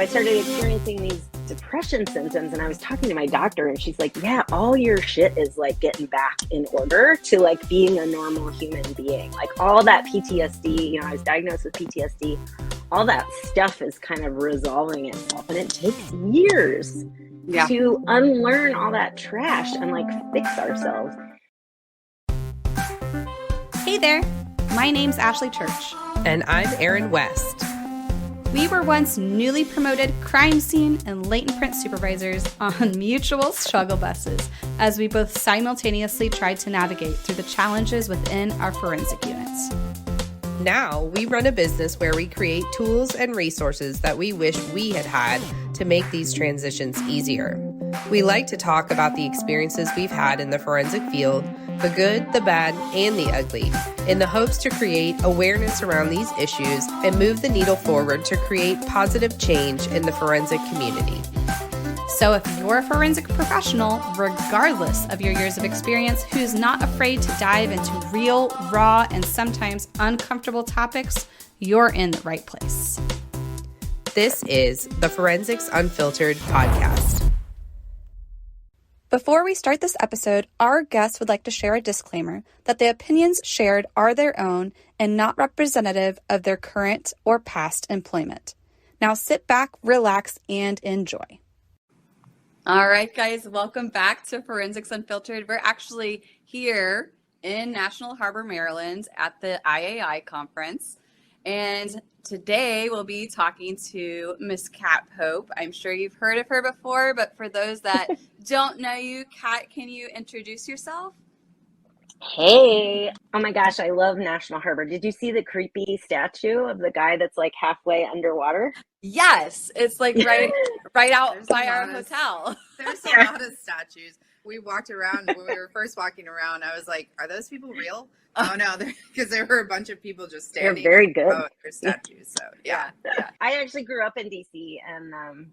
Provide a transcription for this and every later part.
I started experiencing these depression symptoms, and I was talking to my doctor, and she's like, yeah, all your shit is like getting back in order to like being a normal human being. Like all that PTSD, you know, I was diagnosed with PTSD, all that stuff is kind of resolving itself, and it takes years to unlearn all that trash and like fix ourselves. Hey there, my name's Ashley Church. And I'm Erin West. We were once newly promoted crime scene and latent print supervisors on mutual struggle buses as we both simultaneously tried to navigate through the challenges within our forensic units. Now we run a business where we create tools and resources that we wish we had had to make these transitions easier. We like to talk about the experiences we've had in the forensic field, the good, the bad, and the ugly, in the hopes to create awareness around these issues and move the needle forward to create positive change in the forensic community. So if you're a forensic professional, regardless of your years of experience, who's not afraid to dive into real, raw, and sometimes uncomfortable topics, you're in the right place. This is the Forensics Unfiltered podcast. Before we start this episode, our guests would like to share a disclaimer that the opinions shared are their own and not representative of their current or past employment. Now sit back, relax, and enjoy. All right, guys, welcome back to Forensics Unfiltered. We're actually here in National Harbor, Maryland at the IAI conference. And today we'll be talking to Miss Kat Pope. I'm sure you've heard of her before, but for those that don't know you, Kat, can you introduce yourself? Hey, oh my gosh, I love National Harbor. Did you see the creepy statue of the guy that's like halfway underwater? Yes, it's like right out by our hotel. There's a lot of statues. We walked around, when we were first walking around, I was like, are those people real? Oh no, because there were a bunch of people just standing. They're very good. Their statues. So yeah. I actually grew up in DC, and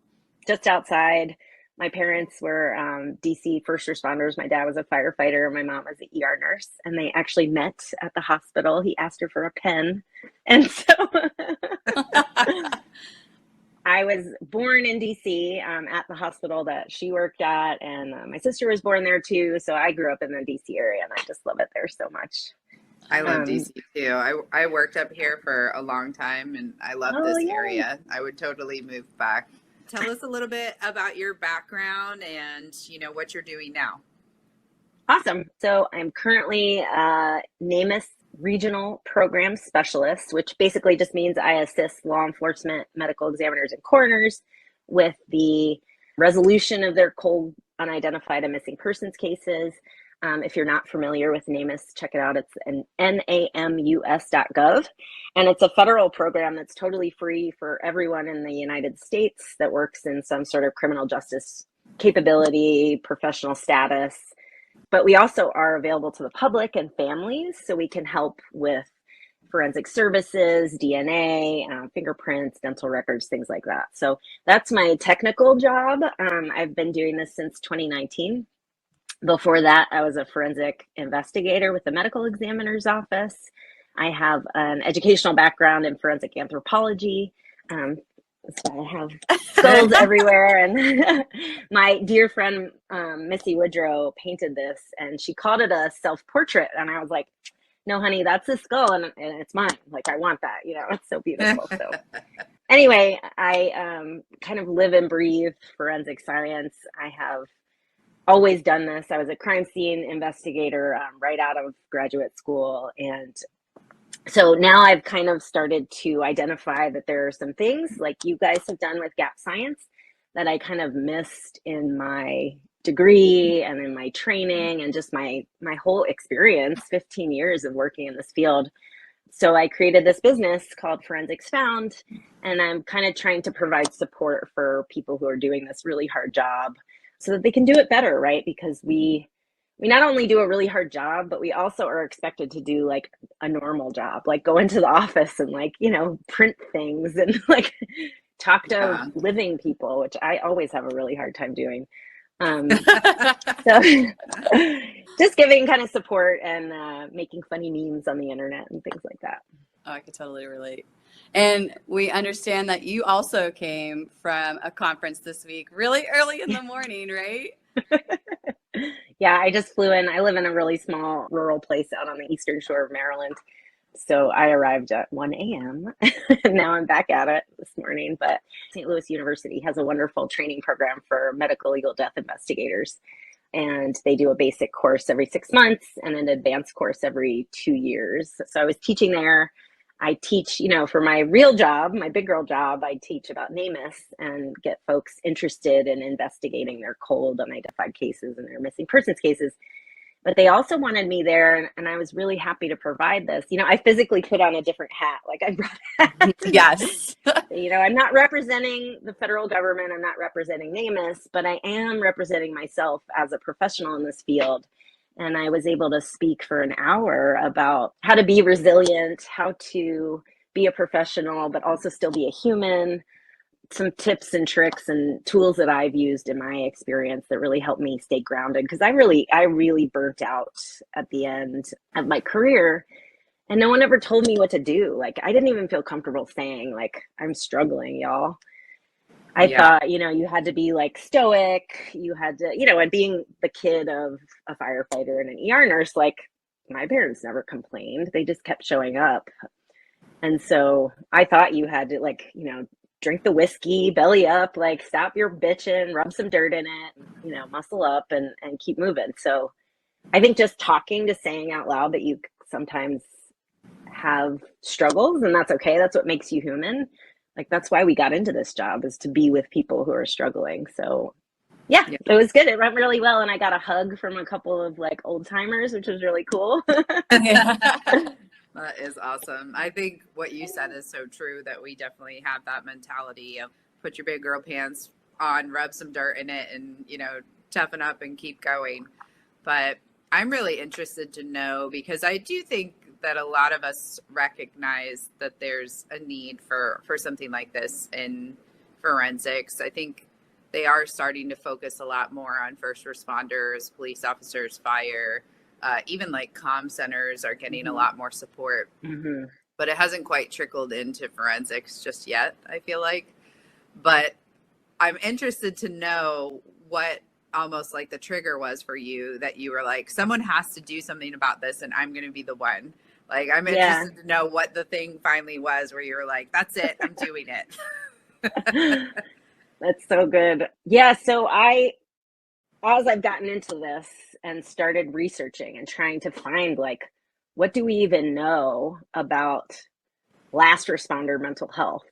just outside. My parents were DC first responders. My dad was a firefighter, and my mom was an ER nurse, and they actually met at the hospital. He asked her for a pen, and so I was born in DC at the hospital that she worked at, and my sister was born there too. So I grew up in the DC area, and I just love it there so much. I love DC too. I worked up here for a long time, and I love this area. I would totally move back. Tell us a little bit about your background and, what you're doing now. Awesome. So I'm currently a NamUs Regional Program Specialist, which basically just means I assist law enforcement, medical examiners, and coroners with the resolution of their cold, unidentified, and missing persons cases. If you're not familiar with NamUs, check it out. It's an namus.gov. And it's a federal program that's totally free for everyone in the United States that works in some sort of criminal justice capability, professional status. But we also are available to the public and families, so we can help with forensic services, DNA, fingerprints, dental records, things like that. So that's my technical job. I've been doing this since 2019. Before that, I was a forensic investigator with the medical examiner's office. I have an educational background in forensic anthropology. So I have skulls everywhere. And my dear friend, Missy Woodrow, painted this, and she called it a self-portrait. And I was like, no, honey, that's a skull, and it's mine. Like, I want that, it's so beautiful. So anyway, I kind of live and breathe forensic science. I have always done this. I was a crime scene investigator right out of graduate school. And so now I've kind of started to identify that there are some things like you guys have done with Gap Science that I kind of missed in my degree and in my training and just my whole experience, 15 years of working in this field. So I created this business called Forensics Found, and I'm kind of trying to provide support for people who are doing this really hard job so that they can do it better, right? Because we not only do a really hard job, but we also are expected to do like a normal job, like go into the office and like, print things and like talk to living people, which I always have a really hard time doing. So just giving kind of support and making funny memes on the internet and things like that. Oh, I could totally relate. And we understand that you also came from a conference this week, really early in the morning, right? Yeah, I just flew in. I live in a really small rural place out on the eastern shore of Maryland. So I arrived at 1 a.m. and now I'm back at it this morning. But St. Louis University has a wonderful training program for medical legal death investigators. And they do a basic course every 6 months and an advanced course every 2 years. So I was teaching there. I teach, for my real job, my big girl job, I teach about NamUs and get folks interested in investigating their cold unidentified cases and their missing persons cases. But they also wanted me there, and I was really happy to provide this. I physically put on a different hat. Like I brought hats. Yes. I'm not representing the federal government. I'm not representing NamUs, but I am representing myself as a professional in this field. And I was able to speak for an hour about how to be resilient, how to be a professional, but also still be a human, some tips and tricks and tools that I've used in my experience that really helped me stay grounded. Because I really burnt out at the end of my career. And no one ever told me what to do. Like, I didn't even feel comfortable saying, like, I'm struggling, y'all. I thought, you had to be like stoic, you had to, and being the kid of a firefighter and an ER nurse, like my parents never complained. They just kept showing up. And so I thought you had to drink the whiskey, belly up, like stop your bitching, rub some dirt in it, muscle up and keep moving. So I think just talking to saying out loud that you sometimes have struggles, and that's okay. That's what makes you human. Like, that's why we got into this job, is to be with people who are struggling. So yeah, it was good. It went really well. And I got a hug from a couple of old timers, which was really cool. That is awesome. I think what you said is so true, that we definitely have that mentality of put your big girl pants on, rub some dirt in it, and, toughen up and keep going. But I'm really interested to know, because I do think that a lot of us recognize that there's a need for something like this in forensics. I think they are starting to focus a lot more on first responders, police officers, fire, even comm centers are getting a lot more support. Mm-hmm. But it hasn't quite trickled into forensics just yet, I feel like. But I'm interested to know what almost like the trigger was for you, that you were like, someone has to do something about this and I'm going to be the one. Like, I'm interested to know what the thing finally was where you were like, that's it, I'm doing it. That's so good. Yeah. So as I've gotten into this and started researching and trying to find what do we even know about last responder mental health?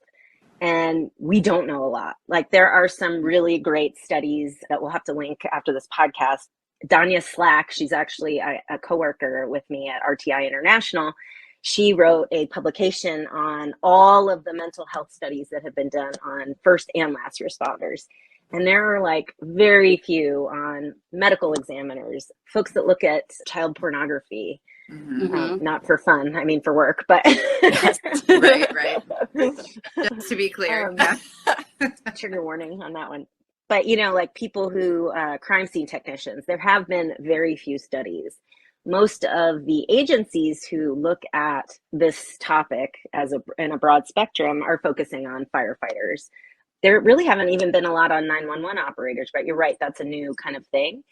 And we don't know a lot. There are some really great studies that we'll have to link after this podcast. Danya Slack, she's actually a coworker with me at RTI International. She wrote a publication on all of the mental health studies that have been done on first and last responders. And there are very few on medical examiners, folks that look at child pornography, not for fun, I mean for work, but right. Just to be clear, trigger warning on that one. But people who crime scene technicians, there have been very few studies. Most of the agencies who look at this topic in a broad spectrum are focusing on firefighters. There really haven't even been a lot on 911 operators, but you're right, that's a new kind of thing.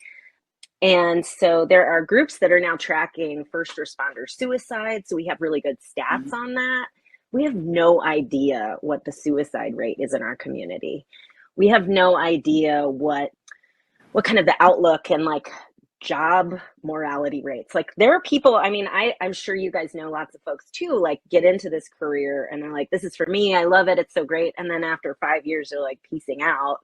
And so there are groups that are now tracking first responder suicide. So we have really good stats on that. We have no idea what the suicide rate is in our community. We have no idea what kind of the outlook and job morality rates. There are people, I mean, I'm sure you guys know lots of folks too, get into this career and they're like, this is for me, I love it, it's so great. And then after 5 years, they're piecing out.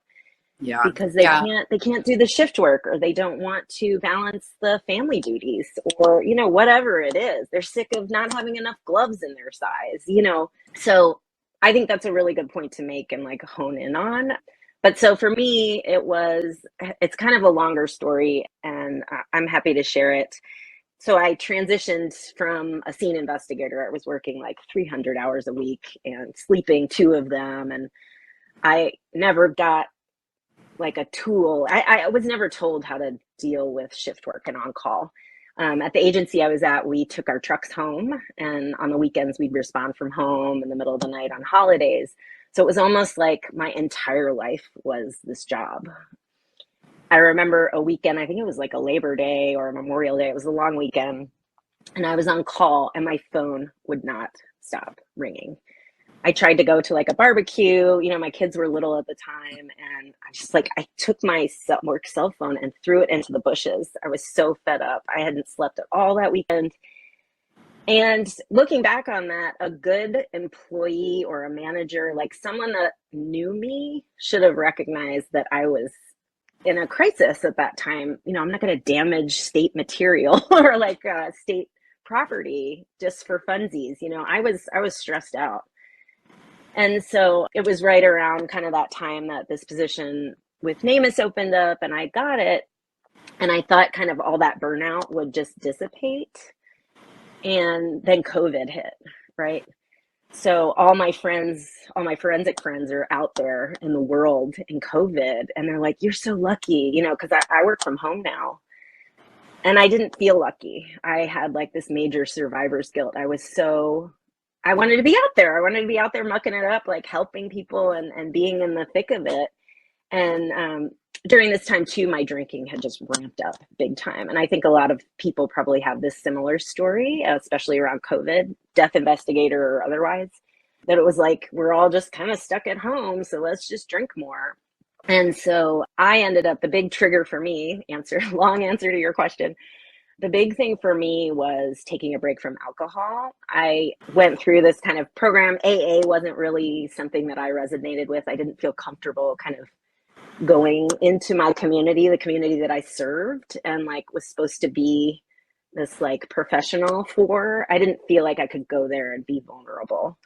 Yeah. Because they can't do the shift work, or they don't want to balance the family duties, or, whatever it is. They're sick of not having enough gloves in their size, So I think that's a really good point to make and hone in on. But so for me, it's kind of a longer story, and I'm happy to share it. So I transitioned from a scene investigator. I was working 300 hours a week and sleeping 2 of them. And I never got a tool. I was never told how to deal with shift work and on call. At the agency I was at, we took our trucks home, and on the weekends we'd respond from home in the middle of the night on holidays. So it was almost like my entire life was this job. I remember a weekend, I think it was like a Labor Day or a Memorial Day. It was a long weekend, and I was on call and my phone would not stop ringing. I tried to go to like a barbecue, my kids were little at the time, and I took my work cell phone and threw it into the bushes. I was so fed up. I hadn't slept at all that weekend. And looking back on that, a good employee or a manager, like someone that knew me, should have recognized that I was in a crisis at that time. I'm not going to damage state material or like state property just for funsies. I was stressed out. And so it was right around kind of that time that this position with NamUs opened up, and I got it. And I thought kind of all that burnout would just dissipate. And then COVID hit, right? So all my forensic friends are out there in the world in COVID, and they're like, you're so lucky, because I work from home now. And I didn't feel lucky. I had like this major survivor's guilt. I wanted to be out there. I wanted to be out there mucking it up, like helping people and being in the thick of it. And during this time too, my drinking had just ramped up big time. And I think a lot of people probably have this similar story, especially around COVID, death investigator or otherwise, that it was like, we're all just kind of stuck at home, so let's just drink more. And so I ended up, the big trigger for me, long answer to your question, the big thing for me was taking a break from alcohol. I went through this kind of program. AA wasn't really something that I resonated with. I didn't feel comfortable kind of going into my community, the community that I served and like was supposed to be this like professional for. I didn't feel like I could go there and be vulnerable.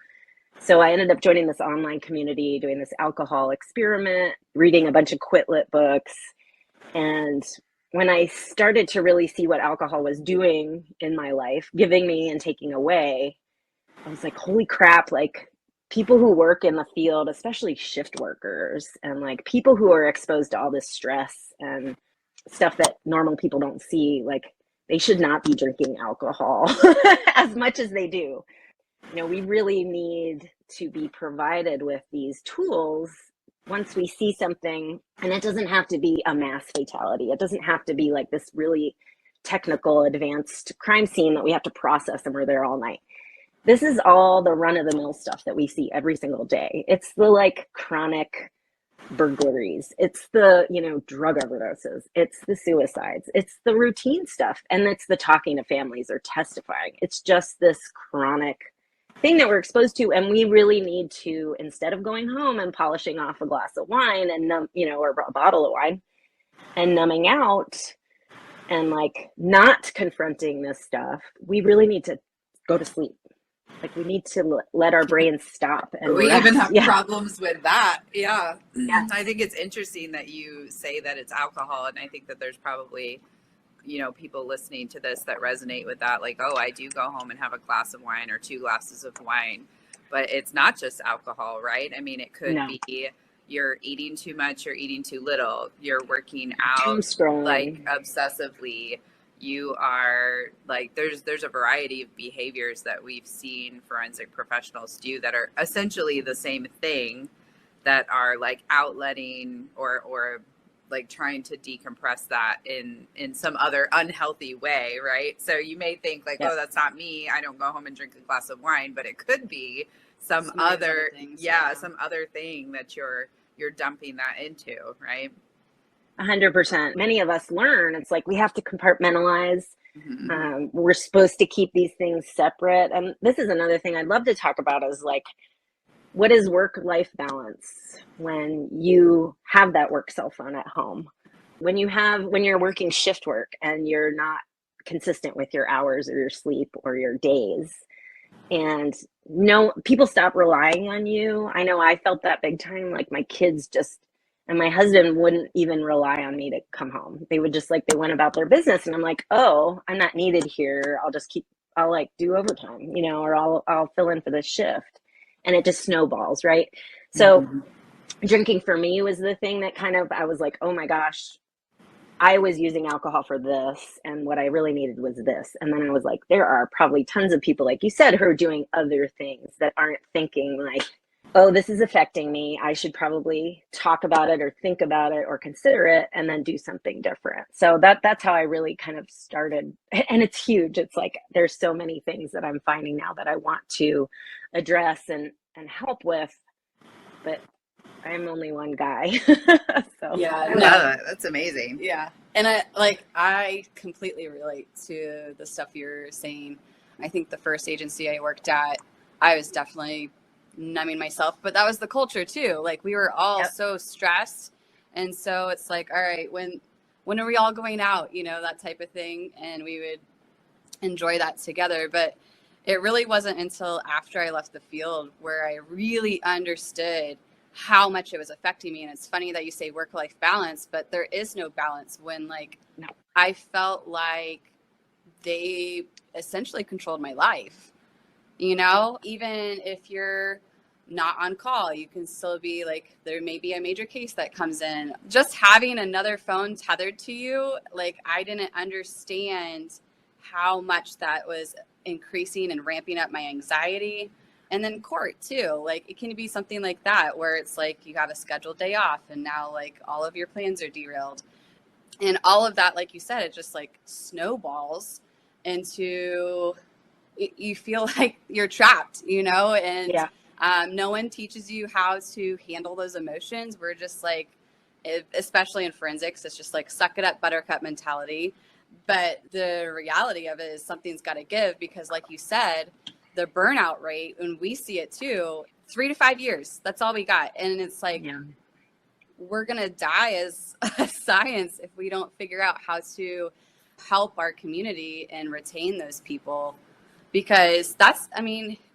So I ended up joining this online community, doing this alcohol experiment, reading a bunch of quit lit books. And when I started to really see what alcohol was doing in my life, giving me and taking away, I was like, holy crap, like people who work in the field, especially shift workers and like people who are exposed to all this stress and stuff that normal people don't see, like they should not be drinking alcohol as much as they do. We really need to be provided with these tools once we see something, and it doesn't have to be a mass fatality. It doesn't have to be like this really technical, advanced crime scene that we have to process and we're there all night. This is all the run-of-the-mill stuff that we see every single day. It's the like chronic burglaries. It's the, drug overdoses. It's the suicides. It's the routine stuff. And it's the talking to families or testifying. It's just this chronic thing that we're exposed to. And we really need to, instead of going home and polishing off a glass of wine and, or a bottle of wine and numbing out and like not confronting this stuff, we really need to go to sleep. Like we need to let our brains stop. And we rest. even have Yeah. problems with that. Yeah. Yeah. I think it's interesting that you say that it's alcohol. And I think that there's probably, people listening to this that resonate with that. Like, oh, I do go home and have a glass of wine or 2 glasses of wine. But it's not just alcohol, right? I mean, it could be you're eating too much, you're eating too little, you're working out like obsessively. You are like, there's a variety of behaviors that we've seen forensic professionals do that are essentially the same thing, that are like outletting or like trying to decompress that in some other unhealthy way, right? So you may think like, oh, that's not me. I don't go home and drink a glass of wine, but it could be some other things, some other thing that you're dumping that into, right? 100%. Many of us learn, it's like we have to compartmentalize. Mm-hmm. We're supposed to keep these things separate. And this is another thing I'd love to talk about is like, what is work-life balance when you have that work cell phone at home? When you're working shift work and you're not consistent with your hours or your sleep or your days, and people stop relying on you. I know I felt that big time. Like my kids and my husband wouldn't even rely on me to come home. They would just like, they went about their business. And I'm like, oh, I'm not needed here. I'll like do overtime, or I'll fill in for this shift. And it just snowballs, right? So drinking for me was the thing that kind of, I was like, oh my gosh, I was using alcohol for this, and what I really needed was this. And then I was like, there are probably tons of people, like you said, who are doing other things that aren't thinking like, oh, this is affecting me. I should probably talk about it or think about it or consider it and then do something different. So that's how I really kind of started. And it's huge. It's like there's so many things that I'm finding now that I want to address and help with, but I'm only one guy. So Yeah, I love that. That's amazing. Yeah. And I completely relate to the stuff you're saying. I think the first agency I worked at, I was definitely numbing myself, but that was the culture too. Like we were all so stressed. And so it's like, all right, when are we all going out, you know, that type of thing. And we would enjoy that together. But it really wasn't until after I left the field where I really understood how much it was affecting me. And it's funny that you say work-life balance, but there is no balance when I felt like they essentially controlled my life. You know, even if you're not on call, you can still be like, there may be a major case that comes in. Just having another phone tethered to you, like I didn't understand how much that was increasing and ramping up my anxiety. And then court too, like it can be something like that where it's like you have a scheduled day off and now like all of your plans are derailed. And all of that, like you said, it just like snowballs into, you feel like you're trapped, you know, and no one teaches you how to handle those emotions. We're just like, especially in forensics, it's just like suck it up, buttercup mentality. But the reality of it is something's got to give because like you said, the burnout rate, and we see it too, 3 to 5 years, that's all we got. And it's like, we're going to die as a science if we don't figure out how to help our community and retain those people. Because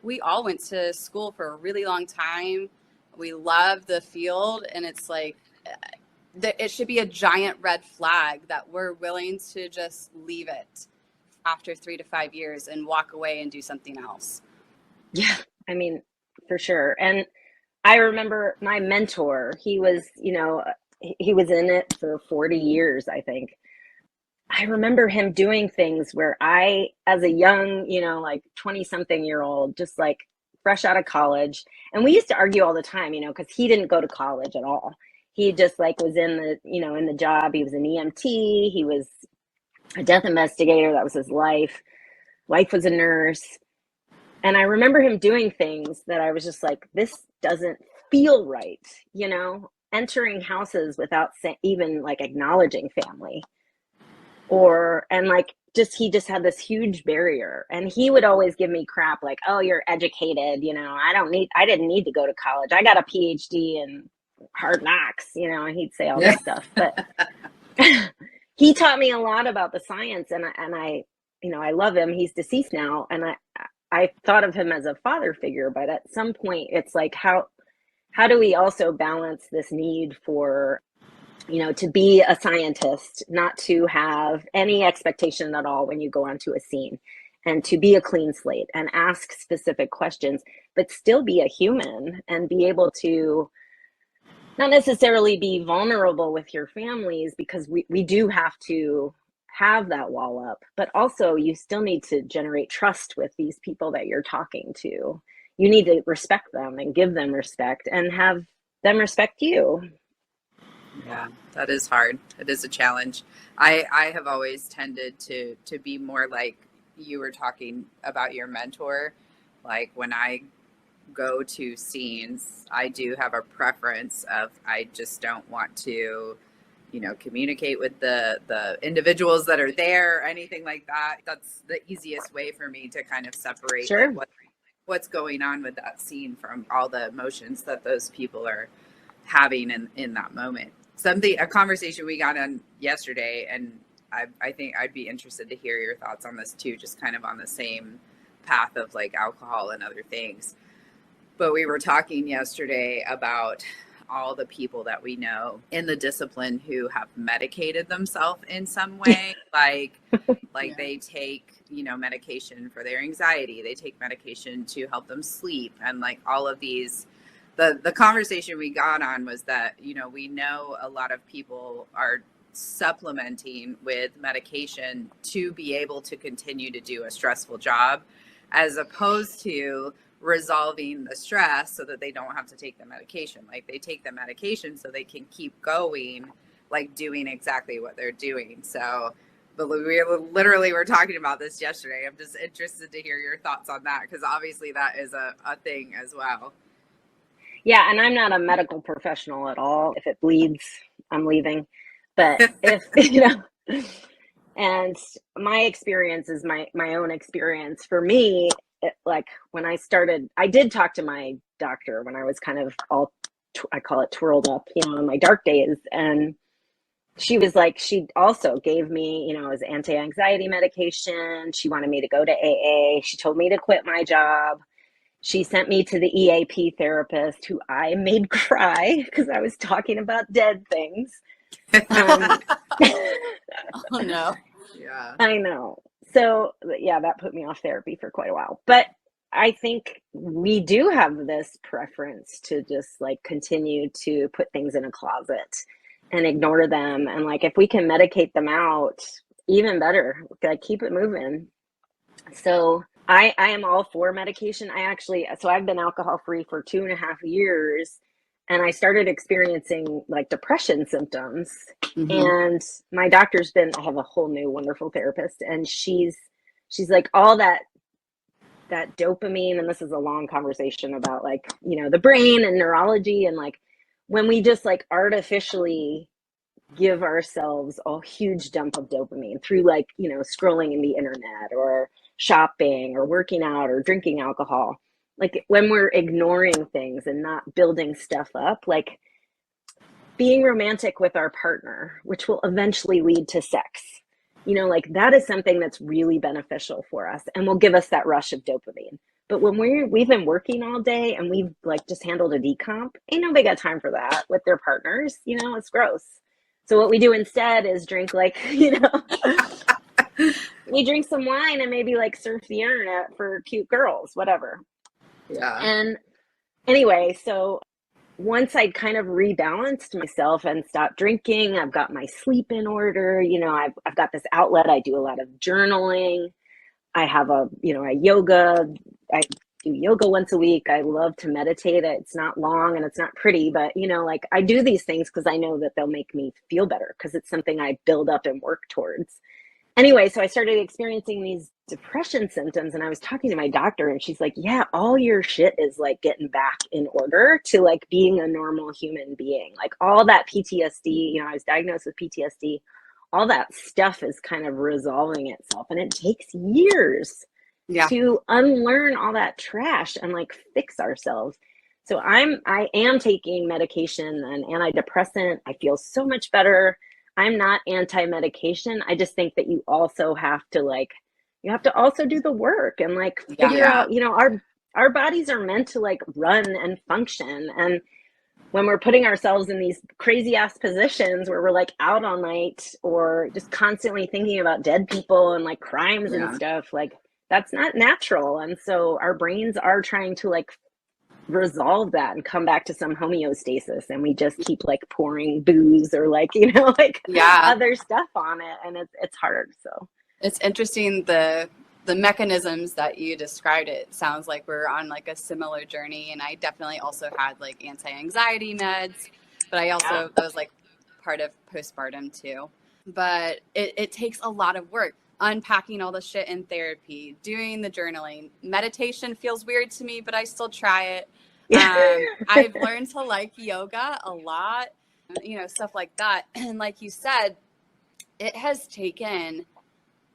we all went to school for a really long time. We love the field. And it's like, it should be a giant red flag that we're willing to just leave it after 3 to 5 years and walk away and do something else. Yeah, I mean, for sure. And I remember my mentor, he was in it for 40 years, I think. I remember him doing things where I, as a young, 20 something year old, just like fresh out of college. And we used to argue all the time, because he didn't go to college at all. He just like was in the job. He was an EMT. He was a death investigator. That was his life. Wife was a nurse. And I remember him doing things that I was just like, this doesn't feel right, entering houses without even like acknowledging family. He just had this huge barrier, and he would always give me crap like, oh, you're educated. I didn't need to go to college. I got a PhD in hard knocks, and he'd say all this stuff, but he taught me a lot about the science, and I love him. He's deceased now. And I thought of him as a father figure, but at some point it's like, how do we also balance this need for, to be a scientist, not to have any expectation at all when you go onto a scene, and to be a clean slate and ask specific questions, but still be a human and be able to not necessarily be vulnerable with your families, because we do have to have that wall up, but also you still need to generate trust with these people that you're talking to. You need to respect them and give them respect and have them respect you. Yeah, that is hard. It is a challenge. I have always tended to be more like you were talking about your mentor. Like when I go to scenes, I do have a preference of, I just don't want to, communicate with the individuals that are there or anything like that. That's the easiest way for me to kind of separate what's going on with that scene from all the emotions that those people are having in that moment. A conversation we got on yesterday, and I think I'd be interested to hear your thoughts on this too, just kind of on the same path of like alcohol and other things. But we were talking yesterday about all the people that we know in the discipline who have medicated themselves in some way, they take, medication for their anxiety, they take medication to help them sleep, and like all of these. The conversation we got on was that, we know a lot of people are supplementing with medication to be able to continue to do a stressful job, as opposed to resolving the stress so that they don't have to take the medication. Like they take the medication so they can keep going, like doing exactly what they're doing. So, but we literally were talking about this yesterday. I'm just interested to hear your thoughts on that, because obviously that is a thing as well. Yeah, and I'm not a medical professional at all. If it bleeds, I'm leaving. But if, and my experience is my own experience. For me, like when I started, I did talk to my doctor when I was kind of all, I call it twirled up, in my dark days. And she was like, she also gave me, as anti-anxiety medication. She wanted me to go to AA. She told me to quit my job. She sent me to the EAP therapist, who I made cry because I was talking about dead things. Oh no. Yeah. I know. So yeah, that put me off therapy for quite a while. But I think we do have this preference to just like continue to put things in a closet and ignore them. And like, if we can medicate them out, even better, like keep it moving. So I am all for medication. So I've been alcohol free for 2.5 years, and I started experiencing like depression symptoms. Mm-hmm. And my doctor's I have a whole new wonderful therapist, and she's like, all that dopamine, and this is a long conversation about like, the brain and neurology, and like when we just like artificially give ourselves a huge dump of dopamine through like, scrolling in the internet or shopping or working out or drinking alcohol, like when we're ignoring things and not building stuff up, like being romantic with our partner, which will eventually lead to sex, like that is something that's really beneficial for us and will give us that rush of dopamine. But when we've been working all day and we've like just handled a decomp, ain't nobody got time for that with their partners. It's gross. So what we do instead is drink like, we drink some wine and maybe like surf the internet for cute girls, whatever. Yeah. And anyway, so once I'd kind of rebalanced myself and stopped drinking, I've got my sleep in order. I've got this outlet. I do a lot of journaling. I have a yoga. I do yoga once a week. I love to meditate. It's not long and it's not pretty, but like I do these things because I know that they'll make me feel better, because it's something I build up and work towards. Anyway, so I started experiencing these depression symptoms, and I was talking to my doctor, and she's like, yeah, all your shit is like getting back in order to like being a normal human being. Like all that PTSD, I was diagnosed with PTSD, all that stuff is kind of resolving itself, and it takes years to unlearn all that trash and like fix ourselves. So I am taking medication and antidepressant. I feel so much better. I'm not anti-medication. I just think that you also have to also do the work and like figure out, our bodies are meant to like run and function. And when we're putting ourselves in these crazy ass positions where we're like out all night or just constantly thinking about dead people and like crimes and stuff, like that's not natural. And so our brains are trying to like resolve that and come back to some homeostasis, and we just keep like pouring booze or like other stuff on it, and it's hard. So it's interesting the mechanisms that you described. It sounds like we're on like a similar journey, and I definitely also had like anti-anxiety meds, but I also that was like part of postpartum too. But it takes a lot of work, unpacking all the shit in therapy, doing the journaling. Meditation feels weird to me, but I still try it. I've learned to like yoga a lot, stuff like that. And like you said, it has taken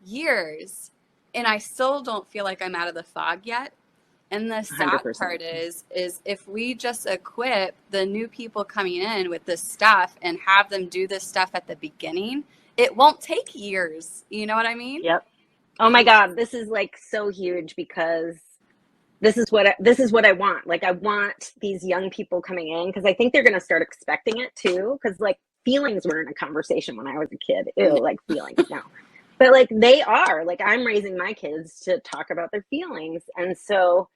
years, and I still don't feel like I'm out of the fog yet. And the sad 100%. part is if we just equip the new people coming in with this stuff and have them do this stuff at the beginning, it won't take years. You know what I mean? Yep. Oh my God, this is like so huge, because this is what I want. Like I want these young people coming in, because I think they're going to start expecting it too. Because like feelings weren't a conversation when I was a kid. Ew, like feelings now. But like they are, like I'm raising my kids to talk about their feelings. And so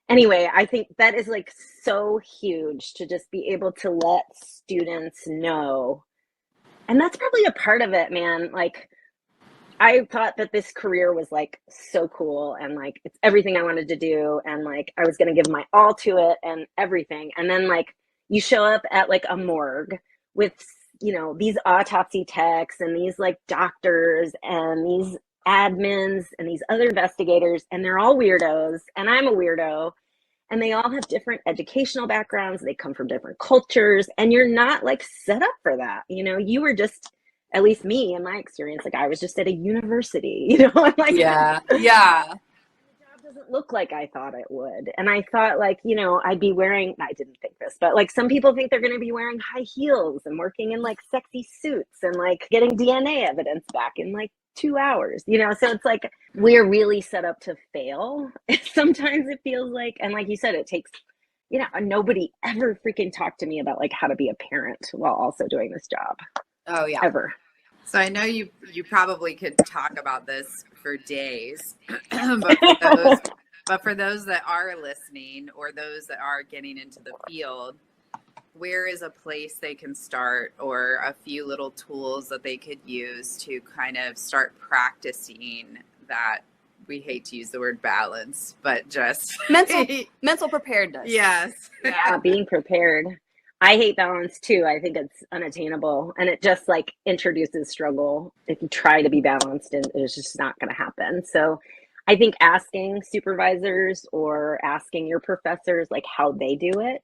anyway, I think that is like so huge, to just be able to let students know And that's probably a part of it, man. Like, I thought that this career was like so cool and like it's everything I wanted to do and like I was going to give my all to it and everything. And then like you show up at like a morgue with, you know, these autopsy techs and these like doctors and these admins and these other investigators, and they're all weirdos and I'm a weirdo, and they all have different educational backgrounds. They come from different cultures, and you're not like set up for that. You know, you were just, at least me in my experience, like I was just at a university, you know, I'm like, Yeah. the job doesn't look like I thought it would. And I thought like, you know, I'd be wearing, I didn't think this, but like some people think they're going to be wearing high heels and working in like sexy suits and like getting DNA evidence back in like 2 hours, you know? So it's like, we're really set up to fail. Sometimes it feels like, and like you said, it takes, you know, nobody ever freaking talked to me about like how to be a parent while also doing this job. Oh yeah. Ever. So I know you probably could talk about this for days, but for those that are listening or those that are getting into the field, where is a place they can start, or a few little tools that they could use to kind of start practicing that? We hate to use the word balance, but just mental preparedness. Yes. Yeah, being prepared. I hate balance too. I think it's unattainable, and it just like introduces struggle if you try to be balanced, and it's just not going to happen. So I think asking supervisors or asking your professors like how they do it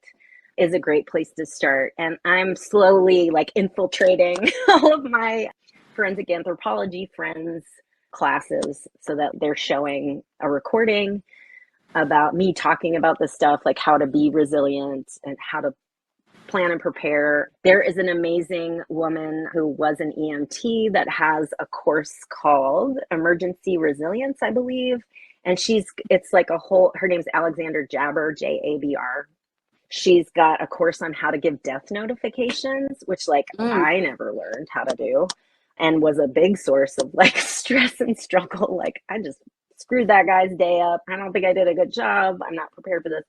is a great place to start. And I'm slowly like infiltrating all of my forensic anthropology friends' classes so that they're showing a recording about me talking about this stuff, like how to be resilient and how to plan and prepare. There is an amazing woman who was an EMT that has a course called Emergency Resilience, I believe. And it's like a whole, her name's Alexander Jabber, Jabr. She's got a course on how to give death notifications, which like I never learned how to do, and was a big source of like stress and struggle. Like I just screwed that guy's day up. I don't think I did a good job. I'm not prepared for this.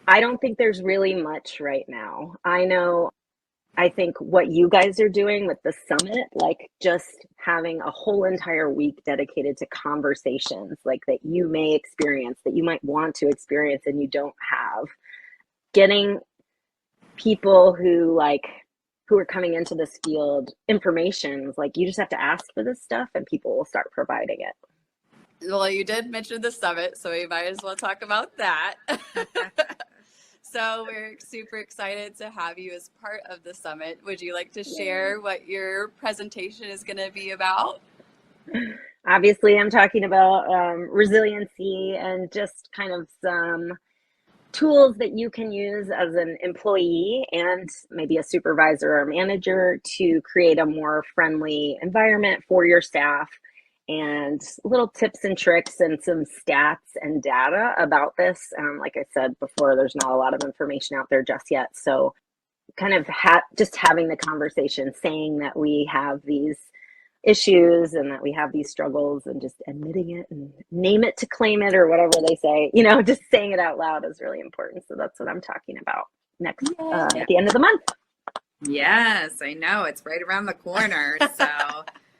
I don't think there's really much right now. I think what you guys are doing with the summit, like just having a whole entire week dedicated to conversations like that you may experience, that you might want to experience and you don't have. Getting people who are coming into this field information, like you just have to ask for this stuff and people will start providing it. Well, you did mention the summit, so we might as well talk about that. So we're super excited to have you as part of the summit. Would you like to share what your presentation is going to be about? Obviously, I'm talking about resiliency and just kind of some tools that you can use as an employee and maybe a supervisor or manager to create a more friendly environment for your staff, and little tips and tricks and some stats and data about this. Like I said before, there's not a lot of information out there just yet. So kind of just having the conversation, saying that we have these issues and that we have these struggles and just admitting it and name it to claim it or whatever they say, you know, just saying it out loud is really important. So that's what I'm talking about next at the end of the month. Yes, I know. It's right around the corner.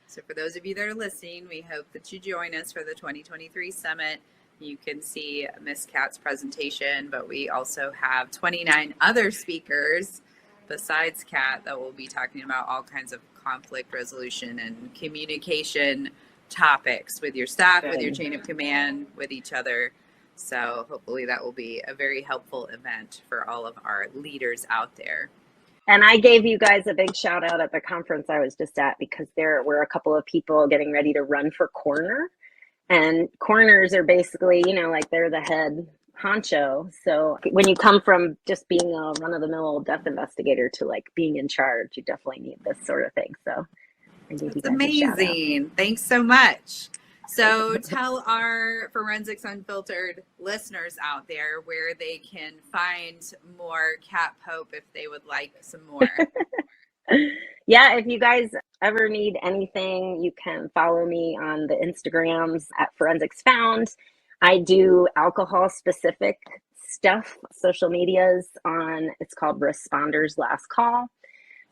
So for those of you that are listening, we hope that you join us for the 2023 Summit. You can see Miss Kat's presentation, but we also have 29 other speakers besides Kat that will be talking about all kinds of conflict resolution and communication topics with your staff, with your chain of command, with each other. So hopefully that will be a very helpful event for all of our leaders out there. And I gave you guys a big shout out at the conference I was just at, because there were a couple of people getting ready to run for coroner. And coroners are basically, you know, like they're the head honcho. So when you come from just being a run-of-the-mill death investigator to like being in charge, you definitely need this sort of thing. So that's amazing. Thanks so much. So tell our Forensics Unfiltered listeners out there where they can find more Kat Pope if they would like some more. Yeah, if you guys ever need anything, you can follow me on the Instagrams at Forensics Found. I do alcohol specific stuff, social medias on, it's called Responders Last Call.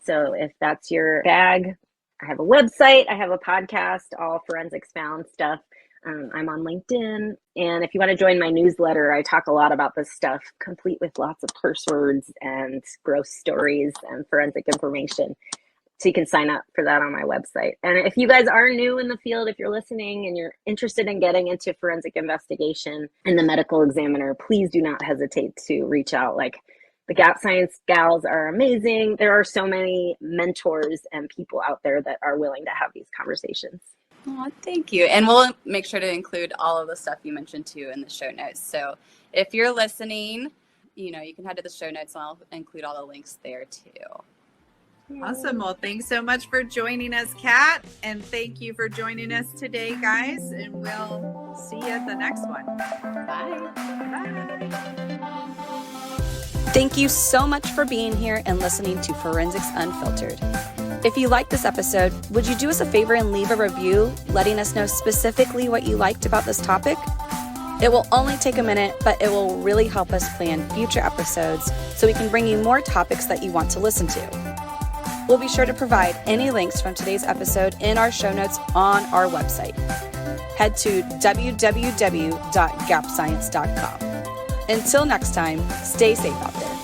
So if that's your bag, I have a website, I have a podcast, all Forensics Found stuff. I'm on LinkedIn. And if you want to join my newsletter, I talk a lot about this stuff, complete with lots of curse words and gross stories and forensic information. So you can sign up for that on my website. And if you guys are new in the field, if you're listening and you're interested in getting into forensic investigation and the medical examiner, please do not hesitate to reach out. Like, the Gap Science gals are amazing. There are so many mentors and people out there that are willing to have these conversations. Oh, thank you. And we'll make sure to include all of the stuff you mentioned too in the show notes. So if you're listening, you can head to the show notes and I'll include all the links there too. Awesome. Well, thanks so much for joining us, Kat. And thank you for joining us today, guys. And we'll see you at the next one. Bye. Bye. Thank you so much for being here and listening to Forensics Unfiltered. If you liked this episode, would you do us a favor and leave a review letting us know specifically what you liked about this topic? It will only take a minute, but it will really help us plan future episodes so we can bring you more topics that you want to listen to. We'll be sure to provide any links from today's episode in our show notes on our website. Head to www.gapscience.com. Until next time, stay safe out there.